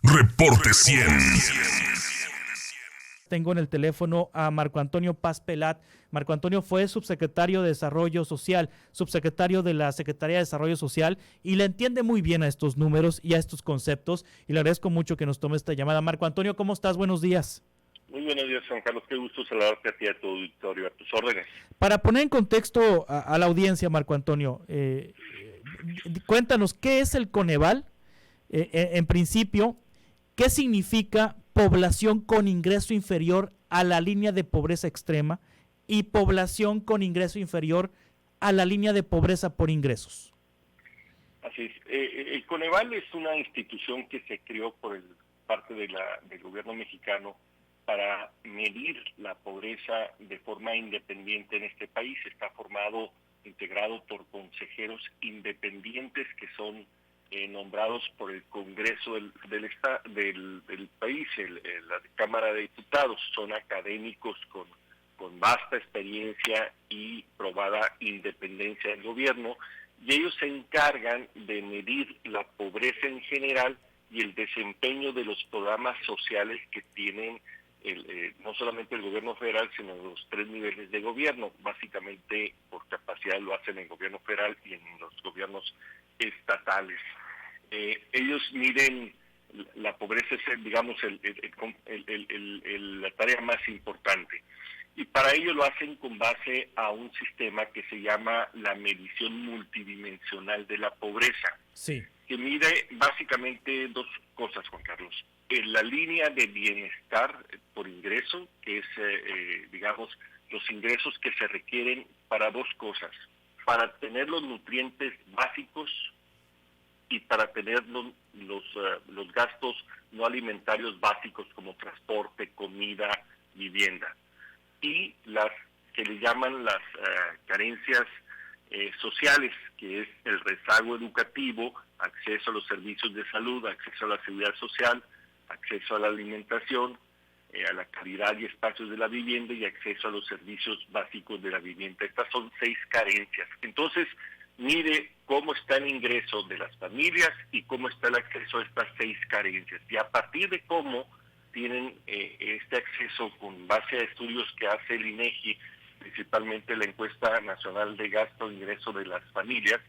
Reporte 100. Tengo en el teléfono a Marco Antonio Paz Pelat. Marco Antonio fue subsecretario de Desarrollo Social, subsecretario de la Secretaría de Desarrollo Social, y le entiende muy bien a estos números y a estos conceptos, y le agradezco mucho que nos tome esta llamada. Marco Antonio, ¿cómo estás? Buenos días. Muy buenos días, Juan Carlos. Qué gusto saludarte a ti y a tu auditorio, a tus órdenes. Para poner en contexto a la audiencia, Marco Antonio, cuéntanos, ¿qué es el Coneval? En principio, ¿qué significa población con ingreso inferior a la línea de pobreza extrema y población con ingreso inferior a la línea de pobreza por ingresos? Así es. El Coneval es una institución que se creó por parte del gobierno mexicano para medir la pobreza de forma independiente en este país. Está integrado por consejeros independientes que son nombrados por el Congreso del país, la Cámara de Diputados. Son académicos con vasta experiencia y probada independencia del gobierno, y ellos se encargan de medir la pobreza en general y el desempeño de los programas sociales que tienen no solamente el gobierno federal, sino los tres niveles de gobierno. Básicamente por capacidad lo hacen en el gobierno federal y en los gobiernos estatales. Ellos miden la pobreza, es, digamos, la tarea más importante. Y para ello lo hacen con base a un sistema que se llama la medición multidimensional de la pobreza. Sí. Que mide básicamente dos cosas, Juan Carlos. La línea de bienestar por ingreso, que es, digamos, los ingresos que se requieren para dos cosas: para tener los nutrientes básicos y para tener los gastos no alimentarios básicos como transporte, comida, vivienda. Y las que le llaman las carencias sociales, que es el rezago educativo, acceso a los servicios de salud, acceso a la seguridad social, acceso a la alimentación, a la calidad y espacios de la vivienda y acceso a los servicios básicos de la vivienda. Estas son 6 carencias. Entonces, mide cómo está el ingreso de las familias y cómo está el acceso a estas 6 carencias. Y a partir de cómo tienen este acceso, con base a estudios que hace el INEGI, principalmente la encuesta nacional de gasto e ingreso de las familias,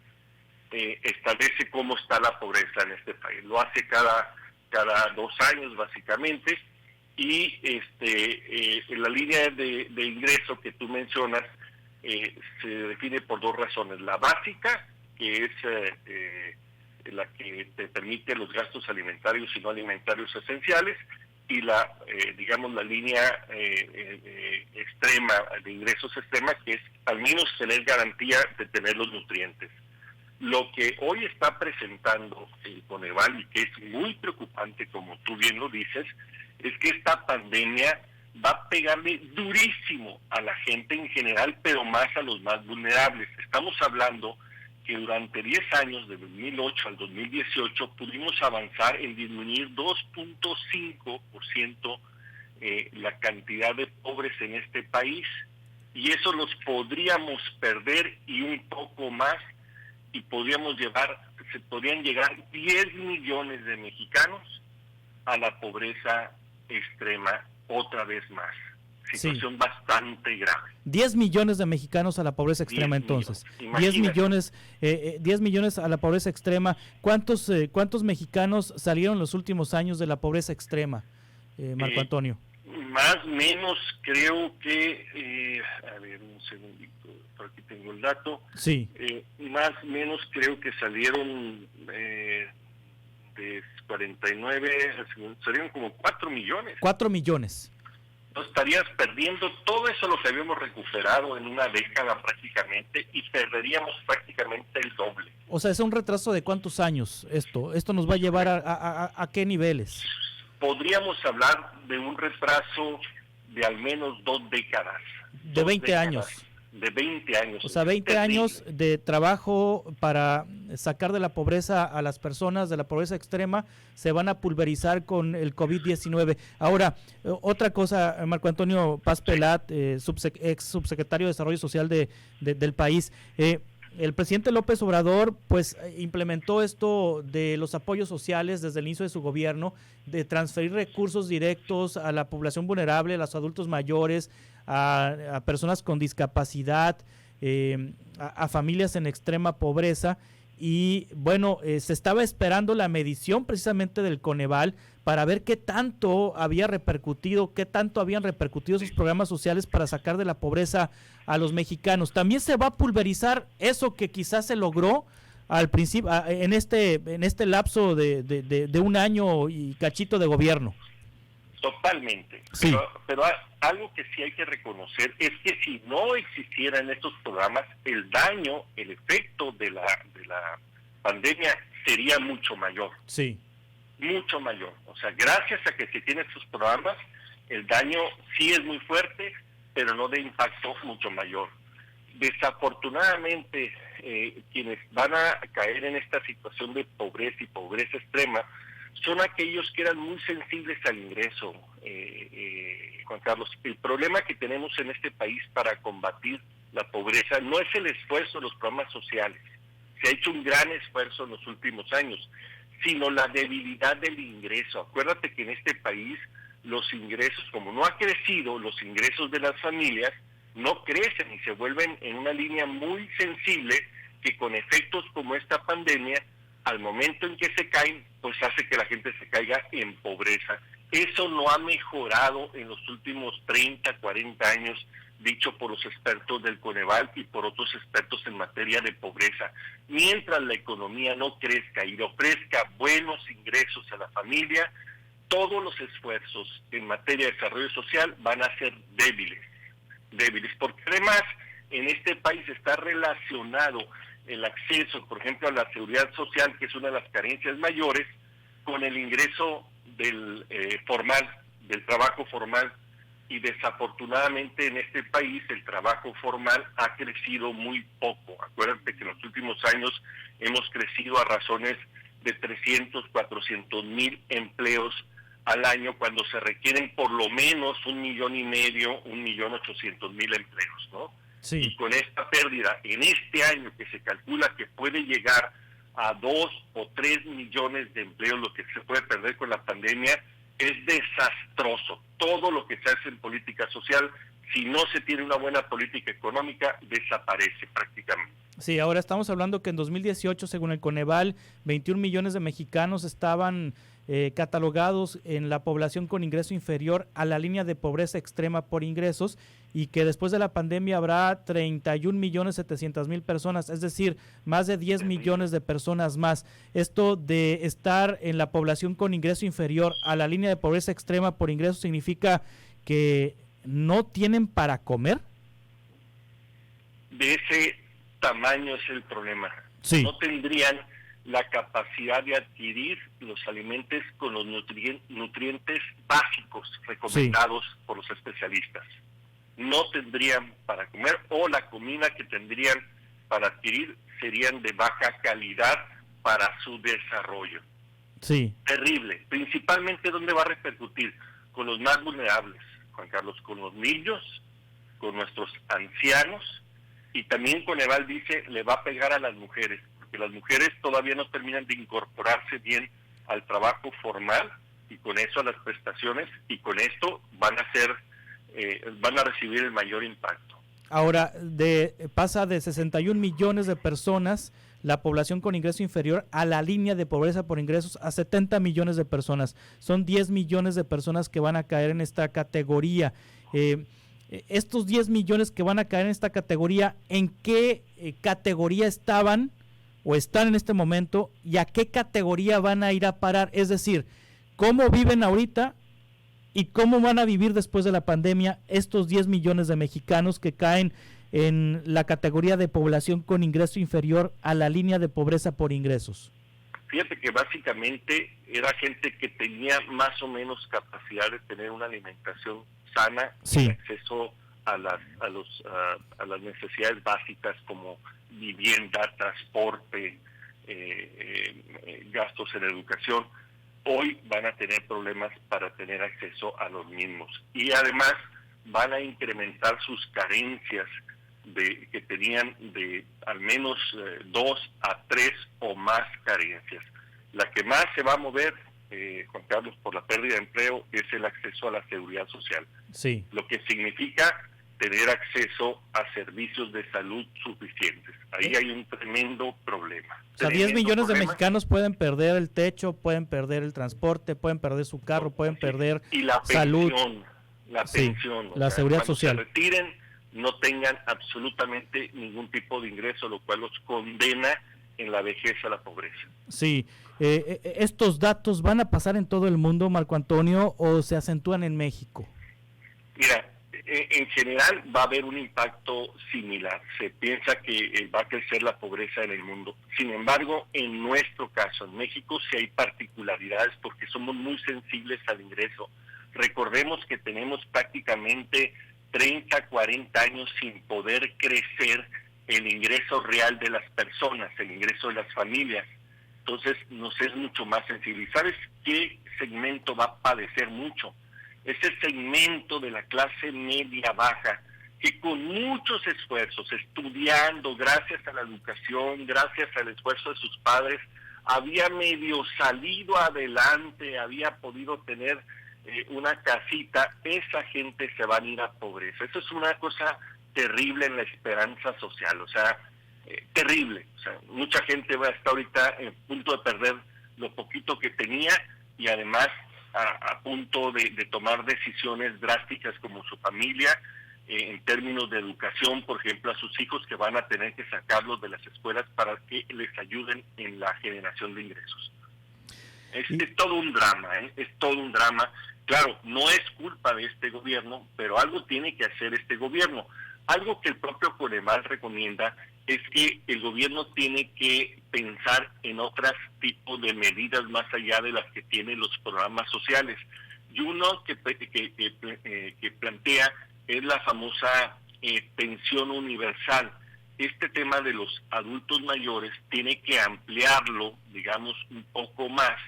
establece cómo está la pobreza en este país. Lo hace cada 2 años básicamente, y la línea de ingreso que tú mencionas se define por 2 razones: la básica, que es la que te permite los gastos alimentarios y no alimentarios esenciales, y la línea extrema, de ingresos extrema, que es al menos tener garantía de tener los nutrientes. Lo que hoy está presentando el Coneval, y que es muy preocupante, como tú bien lo dices, es que esta pandemia va a pegarle durísimo a la gente en general, pero más a los más vulnerables. Estamos hablando que durante 10 años, de 2008 al 2018, pudimos avanzar en disminuir 2.5% la cantidad de pobres en este país, y eso los podríamos perder y un poco más, y se podrían llegar 10 millones de mexicanos a la pobreza extrema otra vez más. Situación bastante grave. 10 millones de mexicanos a la pobreza extrema, entonces. 10 millones a la pobreza extrema. ¿Cuántos mexicanos salieron en los últimos años de la pobreza extrema, Marco Antonio? Más o menos creo que, a ver, un segundito, por aquí tengo el dato. Sí. Más o menos creo que salieron de 49, salieron como 4 millones. 4 millones. Estarías perdiendo todo eso, lo que habíamos recuperado en una década prácticamente, y perderíamos prácticamente el doble. O sea, ¿es un retraso de cuántos años esto? ¿Esto nos va a llevar a qué niveles? Podríamos hablar de un retraso de al menos 2 décadas. De 20 años. De 20 años. O sea, 20 años de trabajo para sacar de la pobreza a las personas de la pobreza extrema se van a pulverizar con el COVID-19. Ahora, otra cosa, Marco Antonio Paz Pelat, ex subsecretario de Desarrollo Social del país. el presidente López Obrador pues implementó esto de los apoyos sociales desde el inicio de su gobierno, de transferir recursos directos a la población vulnerable, a los adultos mayores, a personas con discapacidad, a familias en extrema pobreza. Y bueno, se estaba esperando la medición precisamente del Coneval para ver qué tanto había repercutido, qué tanto habían repercutido esos programas sociales para sacar de la pobreza a los mexicanos. También se va a pulverizar eso que quizás se logró al principio, en este lapso de un año y cachito de gobierno. Totalmente. Sí. Pero algo que sí hay que reconocer es que si no existieran estos programas, el daño, el efecto de la pandemia sería mucho mayor. Sí. Mucho mayor. O sea, gracias a que se tienen estos programas, el daño sí es muy fuerte, pero no de impacto mucho mayor. Desafortunadamente, quienes van a caer en esta situación de pobreza y pobreza extrema son aquellos que eran muy sensibles al ingreso, Juan Carlos. El problema que tenemos en este país para combatir la pobreza no es el esfuerzo de los programas sociales, se ha hecho un gran esfuerzo en los últimos años, sino la debilidad del ingreso. Acuérdate que en este país los ingresos, como no ha crecido, los ingresos de las familias no crecen y se vuelven en una línea muy sensible que con efectos como esta pandemia, al momento en que se caen, pues hace que la gente se caiga en pobreza. Eso no ha mejorado en los últimos 30, 40 años, dicho por los expertos del Coneval y por otros expertos en materia de pobreza. Mientras la economía no crezca y le ofrezca buenos ingresos a la familia, todos los esfuerzos en materia de desarrollo social van a ser débiles, porque además en este país está relacionado el acceso, por ejemplo, a la seguridad social, que es una de las carencias mayores, con el ingreso del del trabajo formal, y desafortunadamente en este país el trabajo formal ha crecido muy poco. Acuérdate que en los últimos años hemos crecido a razones de 300, 400 mil empleos al año, cuando se requieren por lo menos 1,5 millones, 1,800,000 empleos, ¿no? Sí. Y con esta pérdida en este año, que se calcula que puede llegar a 2 o 3 millones de empleos, lo que se puede perder con la pandemia, es desastroso. Todo lo que se hace en política social, si no se tiene una buena política económica, desaparece prácticamente. Sí, ahora estamos hablando que en 2018, según el Coneval, 21 millones de mexicanos estaban catalogados en la población con ingreso inferior a la línea de pobreza extrema por ingresos, y que después de la pandemia habrá 31,700,000 personas, es decir, más de 10 millones de personas más. Esto de estar en la población con ingreso inferior a la línea de pobreza extrema por ingresos significa que no tienen para comer. De ese tamaño es el problema. Sí. No tendrían la capacidad de adquirir los alimentos con los nutrientes básicos recomendados por los especialistas. No tendrían para comer, o la comida que tendrían para adquirir serían de baja calidad para su desarrollo. Sí. Terrible. Principalmente, ¿dónde va a repercutir? Con los más vulnerables, Juan Carlos, con los niños, con nuestros ancianos, y también Coneval dice, le va a pegar a las mujeres, porque las mujeres todavía no terminan de incorporarse bien al trabajo formal, y con eso a las prestaciones, y con esto van a recibir el mayor impacto. Ahora, pasa de 61 millones de personas la población con ingreso inferior a la línea de pobreza por ingresos a 70 millones de personas. Son 10 millones de personas que van a caer en esta categoría. Estos 10 millones que van a caer en esta categoría, ¿en qué categoría estaban o están en este momento, y a qué categoría van a ir a parar? Es decir, ¿cómo viven ahorita y cómo van a vivir después de la pandemia estos 10 millones de mexicanos que caen en la categoría de población con ingreso inferior a la línea de pobreza por ingresos? Fíjate que básicamente era gente que tenía más o menos capacidad de tener una alimentación sana, sí, acceso a las necesidades básicas como vivienda, transporte, gastos en educación. Hoy van a tener problemas para tener acceso a los mismos, y además van a incrementar sus carencias que tenían de al menos 2 a 3 o más carencias. La que más se va a mover, Juan Carlos, por la pérdida de empleo es el acceso a la seguridad social. Sí. Lo que significa tener acceso a servicios de salud suficientes. Ahí hay un tremendo problema. O sea, 10 millones de mexicanos pueden perder el techo, pueden perder el transporte, pueden perder su carro, pueden perder y la salud. La pensión, la seguridad social. Se retiren, no tengan absolutamente ningún tipo de ingreso, lo cual los condena en la vejez a la pobreza. Sí, ¿estos datos van a pasar en todo el mundo, Marco Antonio, o se acentúan en México? Mira, en general va a haber un impacto similar. Se piensa que va a crecer la pobreza en el mundo. Sin embargo, en nuestro caso, en México, sí hay particularidades porque somos muy sensibles al ingreso. Recordemos que tenemos prácticamente 30, 40 años sin poder crecer el ingreso real de las personas, el ingreso de las familias. Entonces nos es mucho más sensible. ¿Y sabes qué segmento va a padecer mucho? Ese segmento de la clase media baja, que con muchos esfuerzos, estudiando, gracias a la educación, gracias al esfuerzo de sus padres, había medio salido adelante, había podido tener una casita. Esa gente se va a ir a pobreza. Eso es una cosa terrible en la esperanza social, o sea, terrible. O sea, mucha gente va a estar ahorita en punto de perder lo poquito que tenía y además a punto de tomar decisiones drásticas como su familia, en términos de educación, por ejemplo, a sus hijos que van a tener que sacarlos de las escuelas para que les ayuden en la generación de ingresos. Es todo un drama, es todo un drama. Claro, no es culpa de este gobierno, pero algo tiene que hacer este gobierno. Algo que el propio Coneval recomienda es que el gobierno tiene que pensar en otros tipos de medidas más allá de las que tienen los programas sociales. Y uno que plantea es la famosa pensión universal. Este tema de los adultos mayores tiene que ampliarlo, digamos, un poco más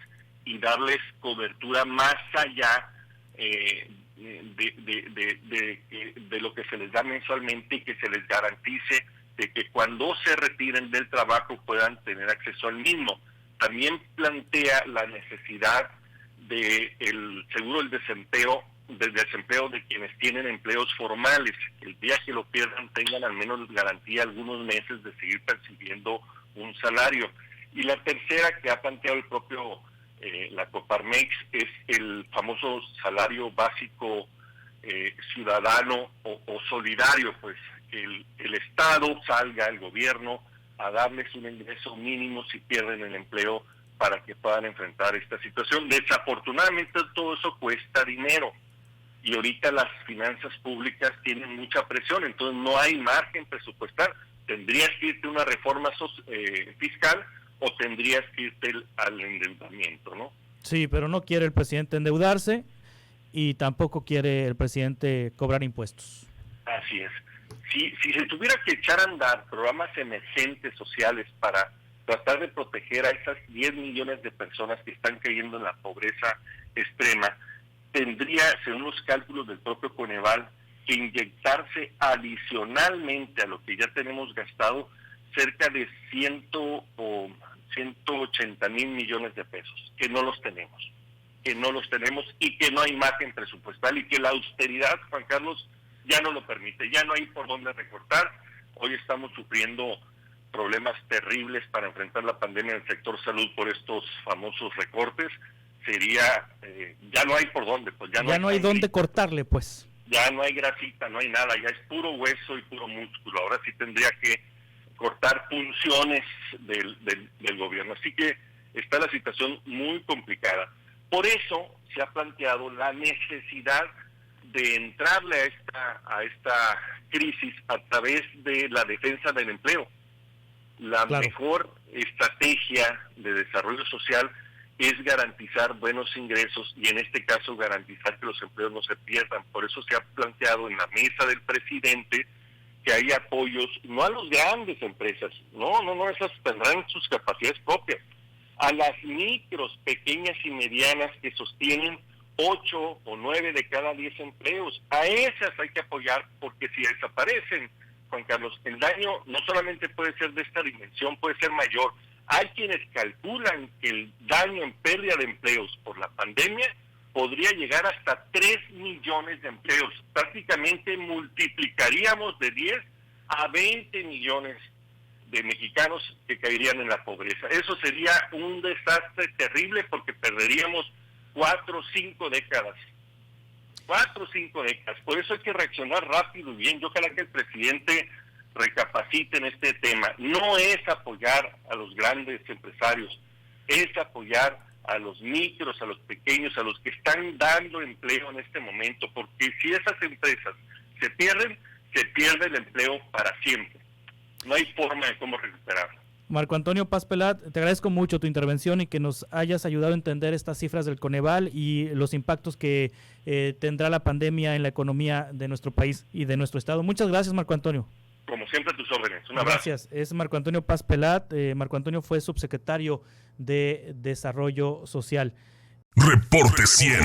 y darles cobertura más allá de lo que se les da mensualmente y que se les garantice de que cuando se retiren del trabajo puedan tener acceso al mismo. También plantea la necesidad del seguro del desempleo de quienes tienen empleos formales. El día que lo pierdan tengan al menos garantía algunos meses de seguir percibiendo un salario. Y la tercera que ha planteado el propio la Coparmex es el famoso salario básico ciudadano o solidario, pues que el Estado salga, el gobierno, a darles un ingreso mínimo si pierden el empleo para que puedan enfrentar esta situación. Desafortunadamente todo eso cuesta dinero y ahorita las finanzas públicas tienen mucha presión, entonces no hay margen presupuestal. Tendrías que irte a una reforma fiscal o tendrías que irte al endeudamiento, ¿no? Sí, pero no quiere el presidente endeudarse y tampoco quiere el presidente cobrar impuestos. Así es. Si se tuviera que echar a andar programas emergentes sociales para tratar de proteger a esas 10 millones de personas que están cayendo en la pobreza extrema, tendría, según los cálculos del propio Coneval, que inyectarse adicionalmente a lo que ya tenemos gastado cerca de 180 mil millones de pesos, que no los tenemos y que no hay margen presupuestal y que la austeridad, Juan Carlos, ya no lo permite, ya no hay por dónde recortar. Hoy estamos sufriendo problemas terribles para enfrentar la pandemia en el sector salud por estos famosos recortes. Ya no hay por dónde, pues ya no hay dónde cortarle, pues. Ya no hay grasita, no hay nada, ya es puro hueso y puro músculo. Ahora sí tendría que cortar funciones del gobierno. Así que está la situación muy complicada. Por eso se ha planteado la necesidad de entrarle a esta crisis a través de la defensa del empleo. La mejor estrategia de desarrollo social es garantizar buenos ingresos y en este caso garantizar que los empleos no se pierdan. Por eso se ha planteado en la mesa del presidente que hay apoyos, no a las grandes empresas, no, esas tendrán sus capacidades propias, a las micros, pequeñas y medianas que sostienen 8 o 9 de cada 10 empleos. A esas hay que apoyar porque si desaparecen Juan Carlos, el daño no solamente puede ser de esta dimensión, puede ser mayor. Hay quienes calculan que el daño en pérdida de empleos por la pandemia podría llegar hasta 3 millones de empleos. Prácticamente multiplicaríamos de 10 a 20 millones de mexicanos que caerían en la pobreza. Eso sería un desastre terrible porque perderíamos 4 o 5 décadas. 4 o 5 décadas. Por eso hay que reaccionar rápido y bien. Yo ojalá que el presidente recapacite en este tema. No es apoyar a los grandes empresarios, es apoyar a los micros, a los pequeños, a los que están dando empleo en este momento, porque si esas empresas se pierde el empleo para siempre. No hay forma de cómo recuperarlo. Marco Antonio Paz Pelat, te agradezco mucho tu intervención y que nos hayas ayudado a entender estas cifras del Coneval y los impactos que tendrá la pandemia en la economía de nuestro país y de nuestro estado. Muchas gracias, Marco Antonio. Como siempre, a tus órdenes. Un abrazo. Gracias. Es Marco Antonio Paz Pelat. Marco Antonio fue subsecretario de Desarrollo Social. Reporte 100.